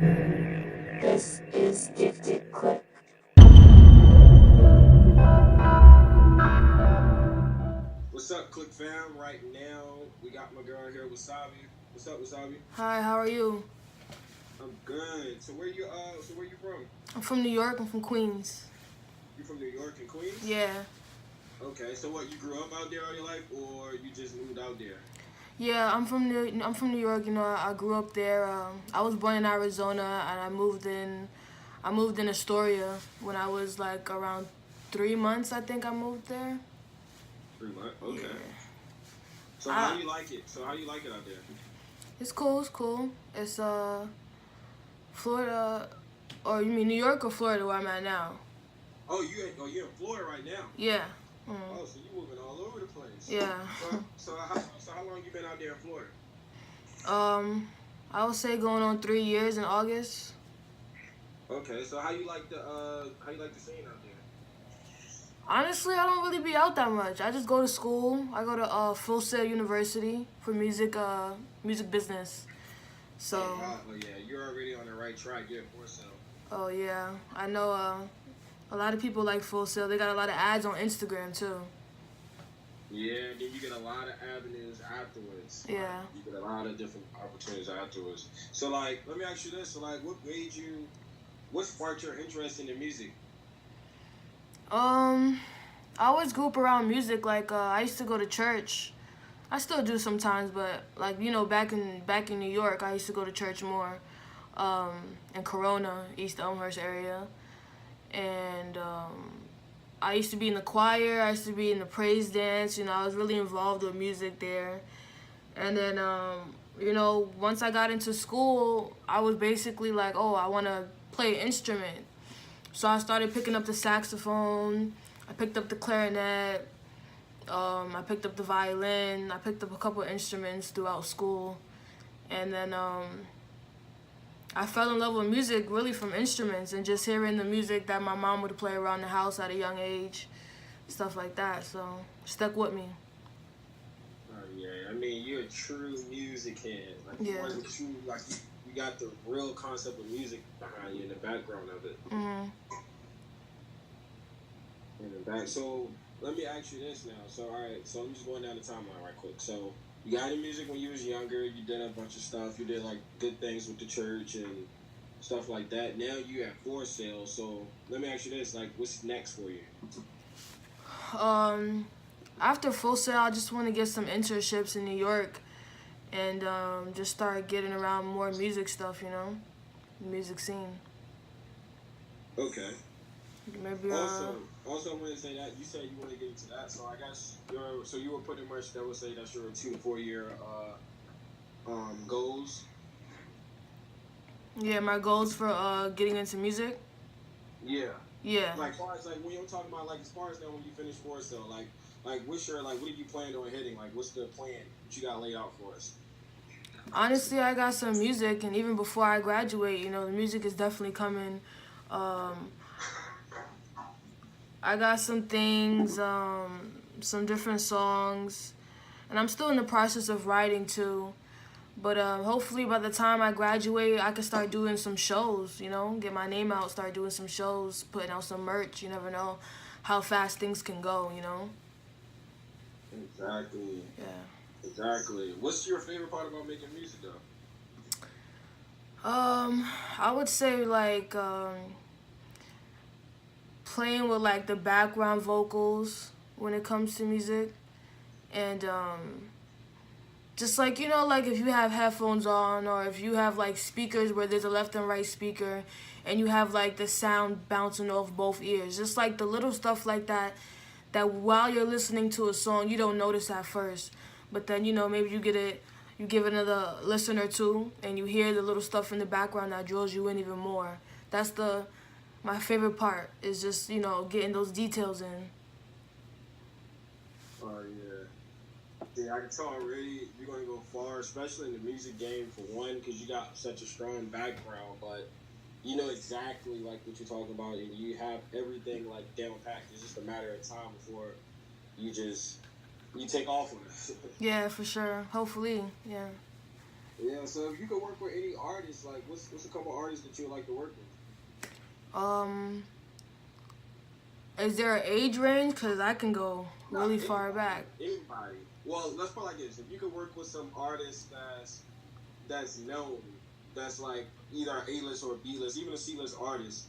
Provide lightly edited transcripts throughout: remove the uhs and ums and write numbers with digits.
This is Gifted Clip. What's up, Click Fam? Right now, we got my girl here, Wasabi. What's up, Wasabi? Hi, how are you? I'm good. So where you from? I'm from New York. I'm from Queens. You from New York and Queens? Yeah. Okay. So what? You grew up out there all your life, or you just moved out there? Yeah, I'm from New York. You know, I grew up there. I was born in Arizona, and I moved in Astoria when I was like around 3 months. I think I moved there. 3 months. Yeah. Okay. So how I, you like it? So how you like it out there? it's cool. It's cool. It's Florida, or you mean New York or Florida where I'm at now? You're in Florida right now. Yeah. Mm. Oh, so you moving all over the place. Yeah. So how long you been out there in Florida? um, I would say going on 3 years in August. Okay. So how you like the scene out there? Honestly, I don't really be out that much. I just go to school. I go to Full Sail University for music business. Oh So, wow. Oh yeah. You're already on the right track. You're at 4 oh yeah, I know a lot of people like Full Sail. They got a lot of ads on Instagram too. Yeah, then you get a lot of avenues afterwards. Like, Yeah. you get a lot of different opportunities afterwards. So, let me ask you this. So, what sparked your interest in the music? Um, I always grew up around music. Like I used to go to church. I still do sometimes, but like back in New York, I used to go to church more. In Corona, East Elmhurst area, and I used to be in the choir. I used to be in the praise dance. You know, I was really involved with music there. And then, once I got into school, I was basically like, oh, I want to play an instrument. So I started picking up the saxophone. I picked up the clarinet. I picked up the violin. I picked up a couple of instruments throughout school. And then I fell in love with music really from instruments and just hearing the music that my mom would play around the house at a young age, stuff like that. So stuck with me. Oh yeah, I mean you're a true music head. Like you Yeah. want to true you got the real concept of music behind you in the background of it. Mhm. In the back. So let me ask you this now. So all right, so I'm just going down the timeline right quick. So you got into music when you was younger. You did a bunch of stuff. You did like good things with the church and stuff like that. Now you at for sale. So let me ask you this: what's next for you? Um, After Full Sail, I just want to get some internships in New York and just start getting around more music stuff. Music scene. Okay. Maybe Also, I want to say that you said you want to get into that. So I guess you were pretty much that would say that's your 2 to 4 year goals. yeah, my goals for getting into music. Yeah. Yeah. Like, as far as when you're talking about as far as now when you finish for sale, what's your what are you planning on hitting? Like, what's the plan that you got laid out for us? Honestly, I got some music, and even before I graduate, the music is definitely coming. Um, I got some things, some different songs, and I'm still in the process of writing too. But hopefully, by the time I graduate, I can start doing some shows. Get my name out, start doing some shows, putting out some merch. You never know how fast things can go. Exactly. Yeah. Exactly. What's your favorite part about making music, though? I would say like playing with like the background vocals when it comes to music, and just like like if you have headphones on or if you have like speakers where there's a left and right speaker and you have like the sound bouncing off both ears, just like the little stuff like that while you're listening to a song you don't notice at first, but then maybe you give it another listen or two and you hear the little stuff in the background that draws you in even more. That's the my favorite part, is just getting those details in. Oh yeah. Yeah, I can tell already you're gonna go far, especially in the music game for one, because you got such a strong background. But you know exactly like what you're talking about, and you have everything like down packed. It's just a matter of time before you take off on it. Yeah, for sure. Hopefully. Yeah. Yeah. So if you could work with any artist, like what's a couple artists that you would like to work with? Um, is there an age range? Cause I can go Nah, really far anybody. back. Anybody. Well, let's put it like this: if you could work with some artist that's known, that's like either an A-list or a B-list, even a C-list artist,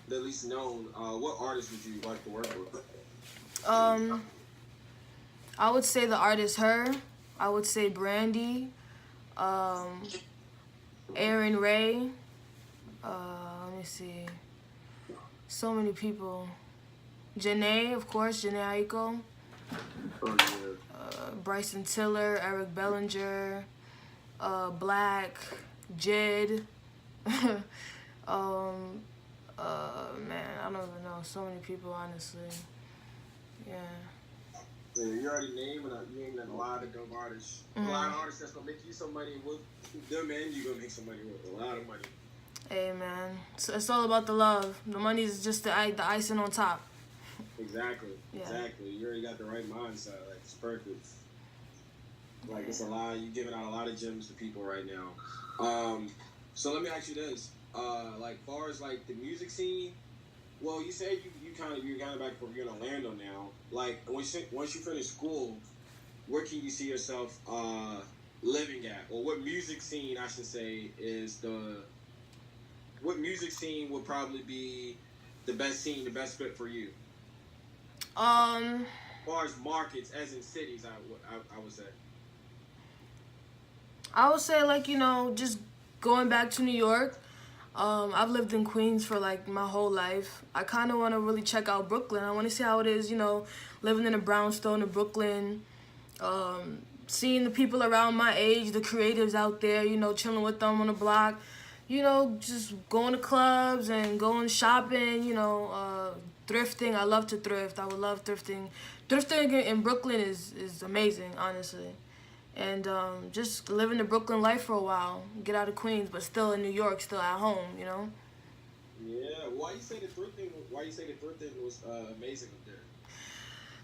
that at least known. What artist would you like to work with? Um, I would say the artist Her. I would say Brandy. Um, Aaron Ray. Let me see. So many people. Janae, of course, Janae Aiko. Oh yeah. Bryson Tiller, Eric Bellinger, Black, Jid. um, man, I don't even know. So many people, honestly. Yeah. Yeah, you already named a lot of dope artists. A lot of artists that's gonna make you some money with them, and you gonna make some money with a lot of money. Hey, man. It's all about the love. The money is just the icing on top. Exactly. Yeah. Exactly. You already got the right mindset. Like it's perfect. Like it's a lot. You're giving out a lot of gems to people right now. So let me ask you this. Like far as like the music scene, well, you said you're kind of back from you're in Orlando now. Like once you finish school, where can you see yourself living at, or what music scene I should say is what music scene would probably be the best scene, the best fit for you? As far as markets, as in cities, I would say. I would say, like, just going back to New York. I've lived in Queens for like my whole life. I kind of want to really check out Brooklyn. I want to see how it is, living in a brownstone in Brooklyn. Seeing the people around my age, the creatives out there, chilling with them on the block. Just going to clubs and going shopping, thrifting. I love to thrift. I would love thrifting. Thrifting in Brooklyn is amazing, honestly. And just living the Brooklyn life for a while. Get out of Queens, but still in New York, still at home. Yeah. Why you say the thrifting was amazing up there?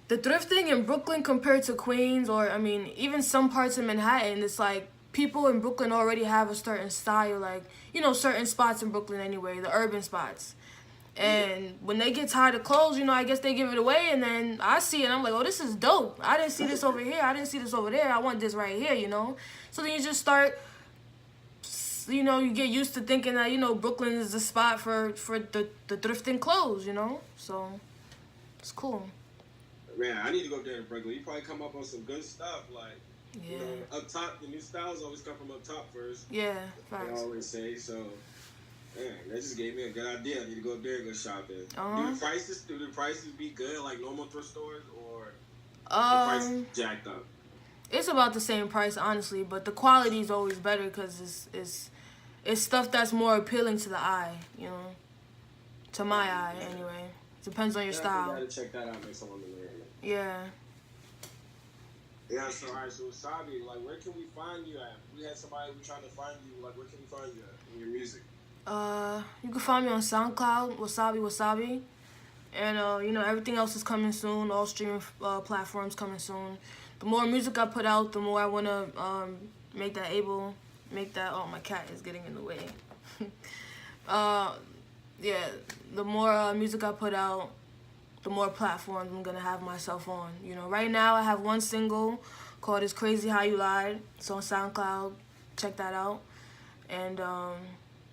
The thrifting in Brooklyn compared to Queens, or I mean, even some parts of Manhattan, it's like people in Brooklyn already have a certain style, like certain spots in Brooklyn anyway, the urban spots. And when they get tired of clothes, I guess they give it away, and then I see it, and I'm like, oh, this is dope. I didn't see this over here. I didn't see this over there. I want this right here, So then you just start, you get used to thinking that, Brooklyn is the spot for the thrifting clothes, So it's cool. Man, I need to go up there to Brooklyn. You probably come up on some good stuff, like, Yeah. Up top, the new styles always come from up top first. Yeah, I facts. always say, so, man, that just gave me a good idea. I need to go up there and go shopping. Uh-huh. Do the prices be good like normal thrift stores, or the Um, prices jacked up? It's about the same price, honestly, but the quality is always better because it's stuff that's more appealing to the eye, to my eye anyway. Depends on your style. I gotta check that out next time I'm in there. Yeah. Yeah, so alright, so Wasabi, like where can we find you at? We had somebody who trying to find you, like where can we find you at in your music? You can find me on SoundCloud, Wasabi, and everything else is coming soon. All streaming platforms coming soon. The more music I put out, the more I wanna make that. Oh, my cat is getting in the way. Yeah, the more music I put out, the more platforms I'm gonna have myself on. Right now I have one single called "It's Crazy How You Lied." It's on SoundCloud. Check that out. And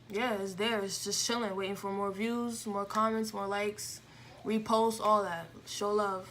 yeah, it's there. It's just chilling, waiting for more views, more comments, more likes, reposts, all that. Show love.